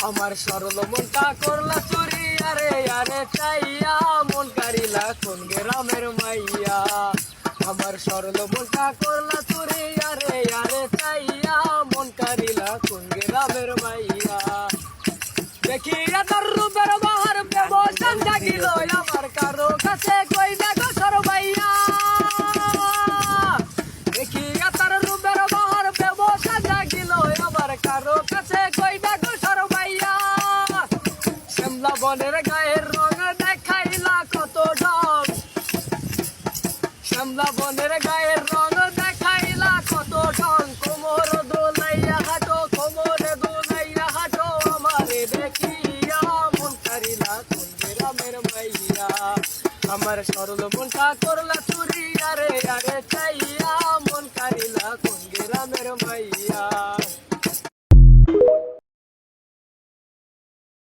আমার সরল মনটা করলা চুরি আরে আরে চাইয়া মন কারিলা কোন গ্রামের মাইয়া আমার সরল মনটা করলা চুরি আরে আরে চাইয়া মন কারিলা কোন গ্রামের মাইয়া দেখিয়া তার রূপের বাহার ব্যবসান জাগিল আমার কারো কাছে কই দেখো সরবাইয়া দেখিয়া তার রূপের বাহার ব্যবসান জাগিল আমার কারো কাছে কই দেখো সরবাইয়া শ্যামলা বনের গায়ের রং দেখাইলা কত ঢং শ্যামলা বনের গায়ের রং দেখাইলা কত ঢং কোমর দোলাইয়া হাঁটো কোমরে দোলাইয়া হাঁটো আমারে দেখিয়া মন কারিলা কোন গ্রামের মাইয়া আমার সরল মনটা করলা চুরি আরে আরে চাইয়া